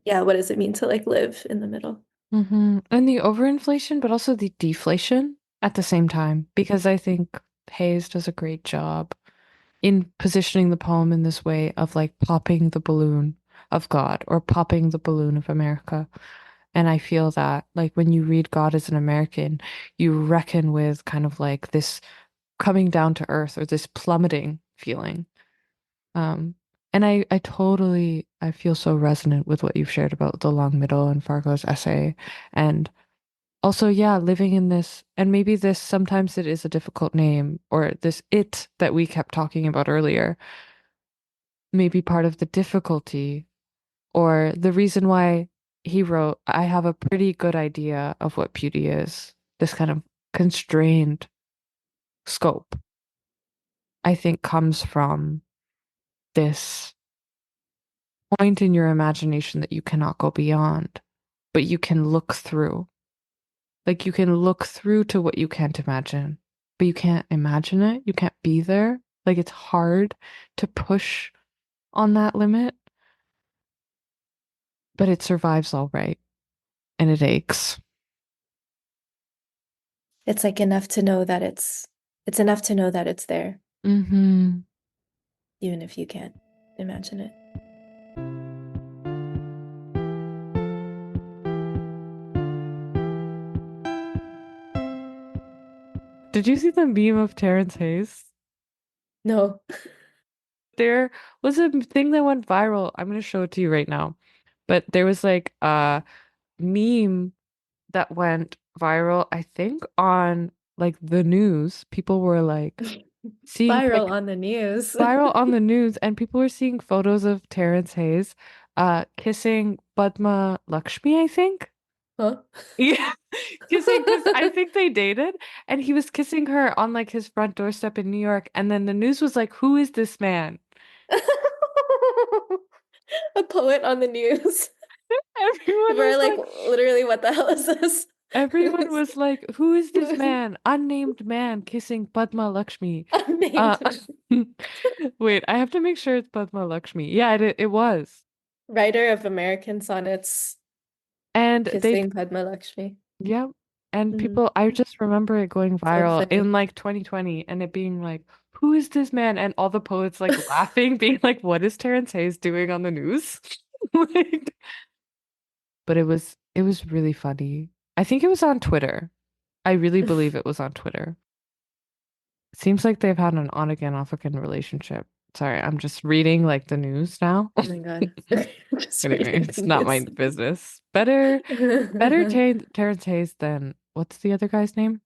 Speaker 2: Yeah, what does it mean to like live in the middle?
Speaker 1: And the overinflation, but also the deflation at the same time, because I think Hayes does a great job in positioning the poem in this way of like popping the balloon of God or popping the balloon of America. And I feel that like when you read God as an American, you reckon with kind of like this coming down to earth or this plummeting feeling. Um, and I feel so resonant with what you've shared about the long middle and Fargo's essay. And also, yeah, living in this, and maybe this sometimes it is a difficult name, or this it that we kept talking about earlier, maybe part of the difficulty, or the reason why he wrote, I have a pretty good idea of what beauty is, this kind of constrained scope, I think comes from this point in your imagination that you cannot go beyond, but you can look through. Like you can look through to what you can't imagine, but you can't imagine it. You can't be there. Like it's hard to push on that limit, but it survives all right and it aches.
Speaker 2: It's like enough to know that it's enough to know that it's there,
Speaker 1: Hmm.
Speaker 2: even if you can't imagine it.
Speaker 1: Did you see the meme of Terrance Hayes?
Speaker 2: No.
Speaker 1: There was a thing that went viral. I'm going to show it to you right now. But there was like a meme that went viral, I think, on like the news. People were like seeing
Speaker 2: Viral
Speaker 1: like
Speaker 2: on the news.
Speaker 1: viral on the news, and people were seeing photos of Terrance Hayes kissing Padma Lakshmi, I think.
Speaker 2: Huh?
Speaker 1: Yeah. Kissing because I think they dated, and he was kissing her on like his front doorstep in New York, and then the news was like, who is this man?
Speaker 2: A poet on the news.
Speaker 1: Everyone
Speaker 2: People are
Speaker 1: was
Speaker 2: like,
Speaker 1: like,
Speaker 2: literally, what the hell is this?
Speaker 1: everyone
Speaker 2: Who's
Speaker 1: was like, who is this
Speaker 2: who's
Speaker 1: man? Unnamed man kissing Padma Lakshmi. Uh,
Speaker 2: unnamed man?
Speaker 1: wait, I have to make sure it's Padma Lakshmi. Yeah, it was.
Speaker 2: Writer of American sonnets
Speaker 1: And they,
Speaker 2: kissing Padma Lakshmi.
Speaker 1: yeah. And
Speaker 2: Mhm.
Speaker 1: people, I just remember it going
Speaker 2: So
Speaker 1: viral
Speaker 2: funny.
Speaker 1: in like 2020 and it being like, who is this man? And all the poets like laughing, being like, what is Terrance Hayes doing on the news? Like, but it was really funny. I think it was on Twitter. I really believe it was on Twitter. Seems like they've had an on again, off again relationship. Sorry, I'm just reading like the news now.
Speaker 2: Oh my God. Just
Speaker 1: Anyway,
Speaker 2: reading
Speaker 1: it's not my
Speaker 2: the
Speaker 1: business. Better
Speaker 2: news.
Speaker 1: Terrance Hayes than what's the other guy's name?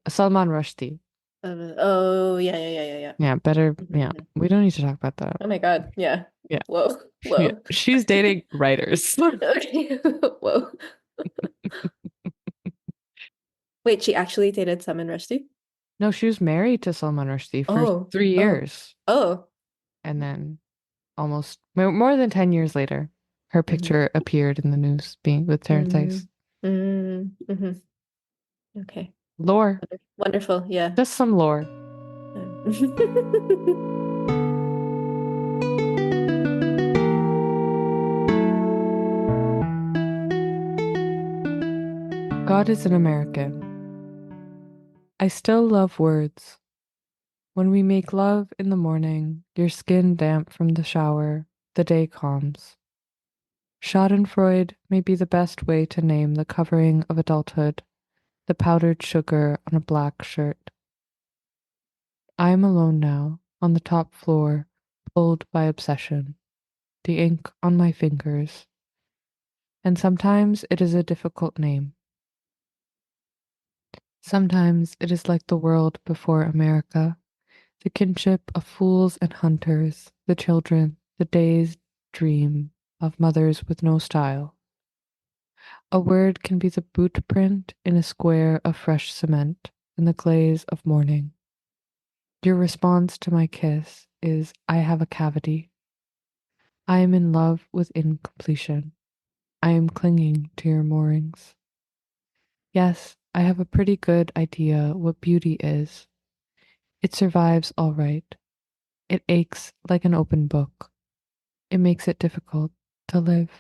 Speaker 1: Salman Rushdie.
Speaker 2: Oh, yeah, yeah, yeah, yeah, yeah.
Speaker 1: Yeah, better. Yeah,
Speaker 2: Mhm.
Speaker 1: we don't need to talk about that.
Speaker 2: Oh my God. Yeah.
Speaker 1: Yeah,
Speaker 2: Whoa.
Speaker 1: yeah.
Speaker 2: Whoa.
Speaker 1: She's dating writers.
Speaker 2: Okay. Whoa. Wait, she actually dated Salman Rushdie?
Speaker 1: No, she was married to Salman Rushdie for
Speaker 2: Oh,
Speaker 1: three
Speaker 2: oh,
Speaker 1: years,
Speaker 2: oh.
Speaker 1: and then almost more than 10 years later, her
Speaker 2: Mm-hmm.
Speaker 1: picture appeared in the news, being with Terrance
Speaker 2: Mm-hmm.
Speaker 1: Hayes.
Speaker 2: Mm-hmm. Okay.
Speaker 1: Lore,
Speaker 2: Wonderful. Yeah.
Speaker 1: just some lore. God is an American. I still love words. When we make love in the morning, your skin damp from the shower, the day calms. Schadenfreude may be the best way to name the covering of adulthood, the powdered sugar on a black shirt. I am alone now, on the top floor, pulled by obsession, the ink on my fingers, and sometimes it is a difficult name. Sometimes it is like the world before America, the kinship of fools and hunters, the children, the dazed dream of mothers with no style. A word can be the boot print in a square of fresh cement in the glaze of morning. Your response to my kiss is, I have a cavity. I am in love with incompletion. I am clinging to your moorings. Yes, I have a pretty good idea what beauty is. It survives all right. It aches like an open book. It makes it difficult to live.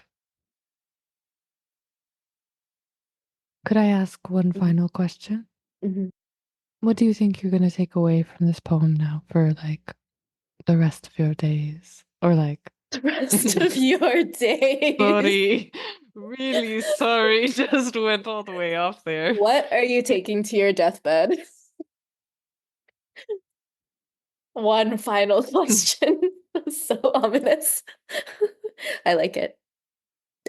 Speaker 1: Could I ask one
Speaker 2: Mhm,
Speaker 1: final question?
Speaker 2: mhm.
Speaker 1: What do you think you're going to take away from this poem now for like the rest of your days? Or like,
Speaker 2: The rest of your days.
Speaker 1: sorry, really sorry, just went all the way off there.
Speaker 2: What are you taking to your deathbed? One final question. So ominous. I like it.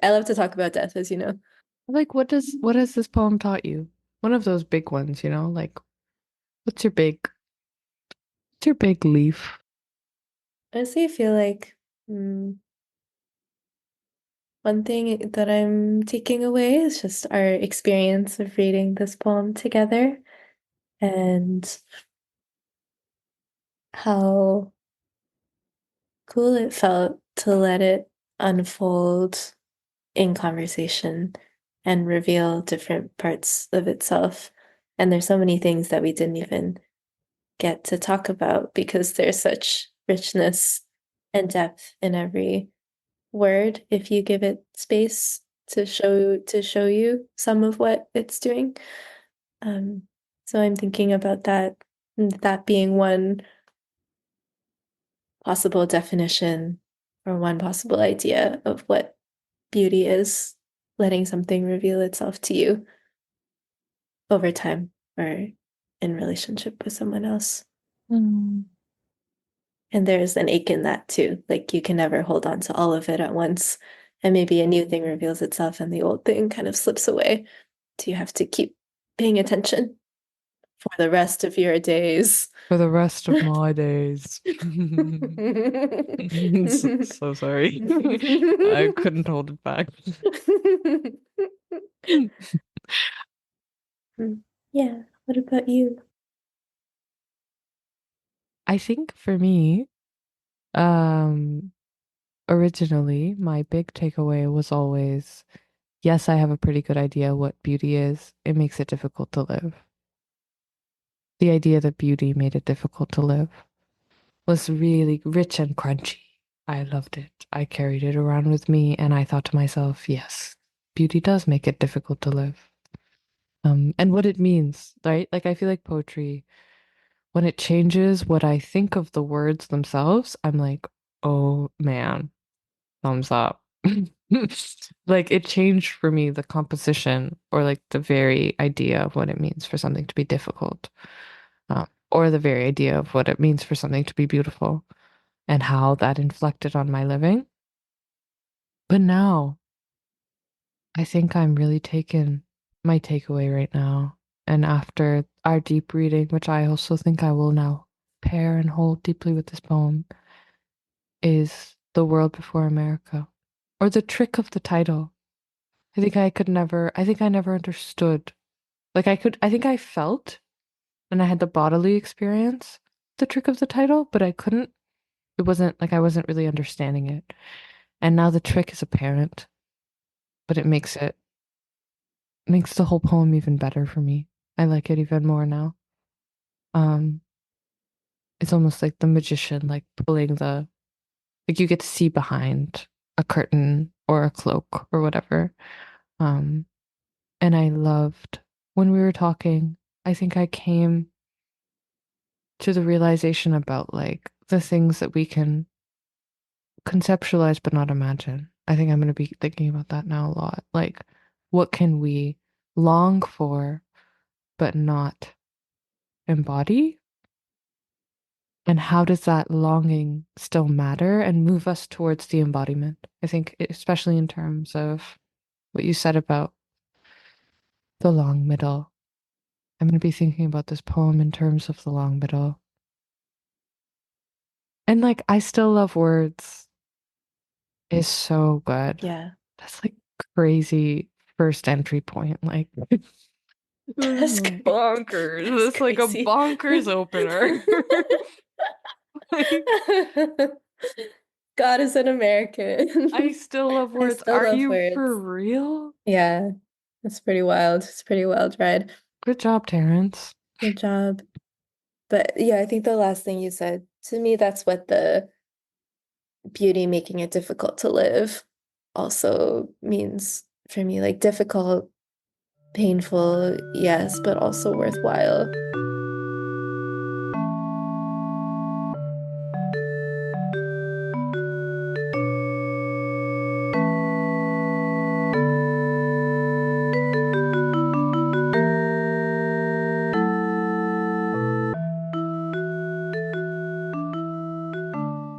Speaker 2: I love to talk about death, as you know.
Speaker 1: Like, what has this poem taught you? One of those big ones, you know? Like, what's your big leaf?
Speaker 2: Honestly, I feel like mm, one thing that I'm taking away is just our experience of reading this poem together and how cool it felt to let it unfold in conversation and reveal different parts of itself. And there's so many things that we didn't even get to talk about because there's such richness and depth in every word if you give it space to show you some of what it's doing. Um, so I'm thinking about that, and that being one possible definition or one possible idea of what beauty is, letting something reveal itself to you over time or in relationship with someone else.
Speaker 1: Mm.
Speaker 2: And there's an ache in that too. Like you can never hold on to all of it at once. And maybe a new thing reveals itself and the old thing kind of slips away. So you have to keep paying attention for the rest of your days.
Speaker 1: For the rest of my days. So sorry. I couldn't hold it back.
Speaker 2: Yeah, what about you?
Speaker 1: I think for me, um, originally, my big takeaway was always, yes, I have a pretty good idea what beauty is. It makes it difficult to live. The idea that beauty made it difficult to live was really rich and crunchy. I loved it. I carried it around with me and I thought to myself, yes, beauty does make it difficult to live. And what it means, right? Like I feel like poetry, when it changes what I think of the words themselves, I'm like, oh man, thumbs up. Like it changed for me the composition or like the very idea of what it means for something to be difficult, or the very idea of what it means for something to be beautiful and how that inflected on my living. But now I think I'm really taken my takeaway right now. And after our deep reading, which I also think I will now pair and hold deeply with this poem, is The World Before America, or the trick of the title. I think I never understood. Like I think I felt and I had the bodily experience, the trick of the title, but it wasn't like I wasn't really understanding it. And now the trick is apparent, but makes the whole poem even better for me. I like it even more now. Um, it's almost like the magician, like pulling like you get to see behind a curtain or a cloak or whatever. Um, and I loved when we were talking, I think I came to the realization about like the things that we can conceptualize but not imagine. I think I'm going to be thinking about that now a lot. Like, what can we long for but not embody? And how does that longing still matter and move us towards the embodiment? I think, especially in terms of what you said about the long middle. I'm going to be thinking about this poem in terms of the long middle. And like, I still love words is so good.
Speaker 2: Yeah,
Speaker 1: That's like crazy first entry point. Like, this
Speaker 2: that's
Speaker 1: is
Speaker 2: great.
Speaker 1: bonkers.
Speaker 2: That's
Speaker 1: It's like a
Speaker 2: crazy.
Speaker 1: bonkers opener. Like,
Speaker 2: God is an
Speaker 1: I
Speaker 2: American.
Speaker 1: still love
Speaker 2: I
Speaker 1: words.
Speaker 2: still
Speaker 1: Are
Speaker 2: love
Speaker 1: you for
Speaker 2: words.
Speaker 1: real?
Speaker 2: Yeah, it's pretty wild. It's a pretty wild ride.
Speaker 1: Good job, Terrance.
Speaker 2: Good job. But yeah, I think the last thing you said, to me, that's what the beauty making it difficult to live also means for me. Like difficult, painful, yes, but also worthwhile.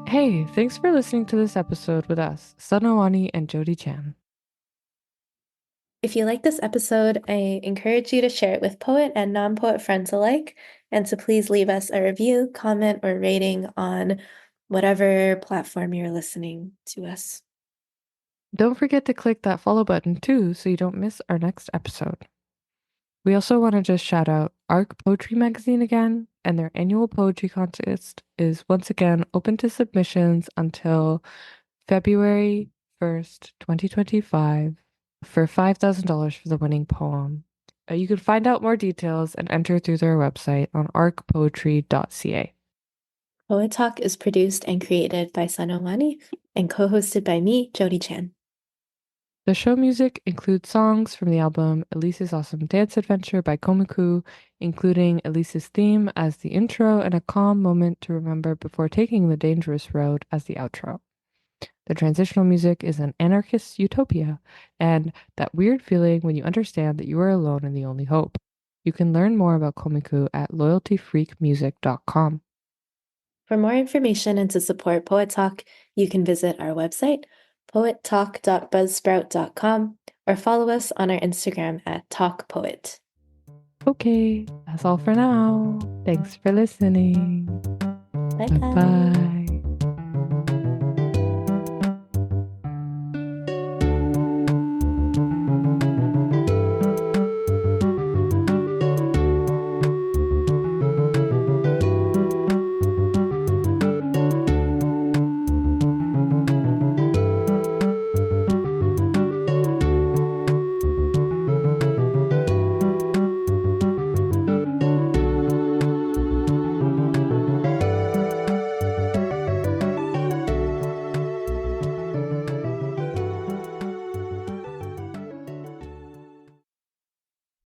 Speaker 1: Hey, thanks for listening to this episode with us, Sanna Wani and Jody Chan.
Speaker 2: If you like this episode, I encourage you to share it with poet and non-poet friends alike, and to please leave us a review, comment, or rating on whatever platform you're listening to us.
Speaker 1: Don't forget to click that follow button too so you don't miss our next episode. We also want to just shout out Arc Poetry Magazine again, and their annual poetry contest is once again open to submissions until February 1st, 2025, for $5,000 for the winning poem. You can find out more details and enter through their website on arcpoetry.ca.
Speaker 2: Poet Talk is produced and created by Sanna Wani and co-hosted by me, Jody Chan.
Speaker 1: The show music includes songs from the album Elise's Awesome Dance Adventure by Komiku, including Elise's theme as the intro and a calm moment to remember before taking the dangerous road as the outro. The transitional music is an anarchist utopia and that weird feeling when you understand that you are alone and the only hope. You can learn more about Komiku at loyaltyfreakmusic.com.
Speaker 2: For more information and to support Poet Talk, you can visit our website, poettalk.buzzsprout.com, or follow us on our Instagram at talkpoet.
Speaker 1: Okay, that's all for now. Thanks for listening.
Speaker 2: Bye
Speaker 1: Bye
Speaker 2: bye.
Speaker 1: bye.